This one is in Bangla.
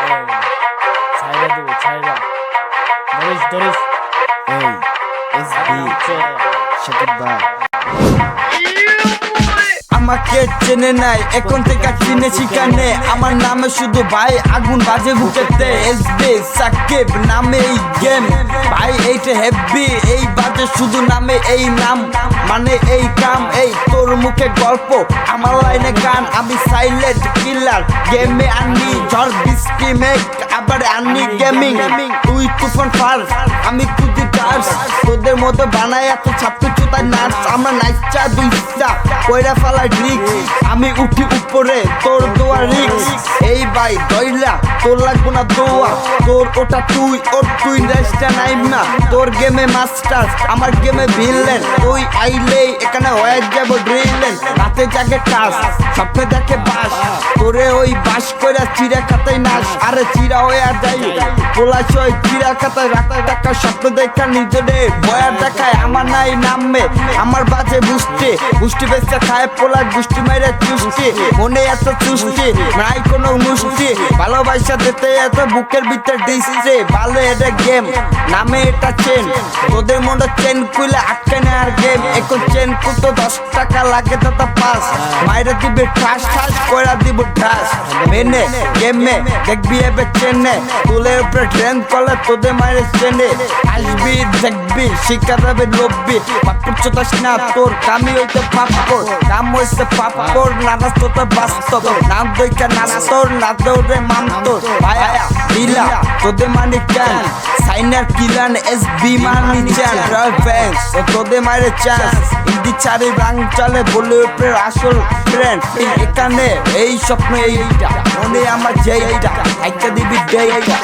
ছাইরা দেবো ছাইরা ধরিস ধরিস এই এসবি শাকিব ভাই আমাকে চেনে নাই এখন থেকে চিনে শিখানে আমার নামে শুধু ভাই আগুন বাজে বুকেতে এসবি সাকিব নামে এই গেম ভাই এইটা হেভি এই বাজে শুধু নামে এই নাম মানে এই কাম এই তোর মুখে গল্প আমার লাইনে গান আমি সাইলেন্ট কিলার গেমে আনি ঝড় বৃষ্টি মেঘ আবার আনি গেমিং তুই তুফান ফার্স আমি কুদি টার্স তোদের মতো বানায় এত ছাত্র চুতার নার্স আমরা নাইচা দুইটা কইরা ফালা ড্রিক্স আমি উঠি উপরে তোর দোয়া রিক্স এই ভাই দইলা তোর লাগবো না দোয়া তোর ওটা তুই ওর তুই রেস্টটা নাইম না তোর গেমে মাস্টার আমার গেমে ভিলেন তুই আইলেই এখানে হয়ে যাবো ড্রিলেন রাতে জাগে কাজ স্বপ্নে দেখে বাস তোরে ওই বাস কইরা চিরা খাতায় নাস আরে চিরা হয়ে যাই পোলাশ ওই চিরা খাতায় রাতে দেখা স্বপ্ন দেখা নিজেরে বয়ার দেখায় আমার নাই নামে আমার বাজে বুঝতে বুষ্টি বেচতে খায় পোলা গুষ্টি মাইরে চুষ্টি মনে এত চুষ্টি নাই কোনো মুষ্টি ভালোবাসা দিতে এত বুকের ভিতরে ডিস্ট্রে ভালো এটা গেম নামে এটা চেন তোদের মনে চেন খুলে আটকে নেওয়ার গেম এখন চেন কুতো 10 টাকা লাগে তত পাস মাইরে দিবে ঠাস ঠাস কইরা দিব ঠাস মেনে গেমে দেখবি এবে চেনে তুলের উপরে ট্রেন করলে তোদের মাইরে চেনে আসবি দেখবি শিক্ষা দেবে লব্বি পাপুর চোতাস না তোর কামি হইতে পাপড় কাম হইতে পাপড় নানাস তোর বাস্তব নাম দইকা নাচ তোর না দৌড়ে মাম তোর ভায়া দিলা তোদের মানে ক্যান সাইনার কিলান এসবি মানি চ্যান রয় ফ্যান্স তোদের মাইরে চান্স ইন্দি চারি রাং চলে বলে উপরে আসল ফ্রেন্ড এখানে এই স্বপ্ন এইটা মনে আমার যেইটা একটা দিবি ডেইটা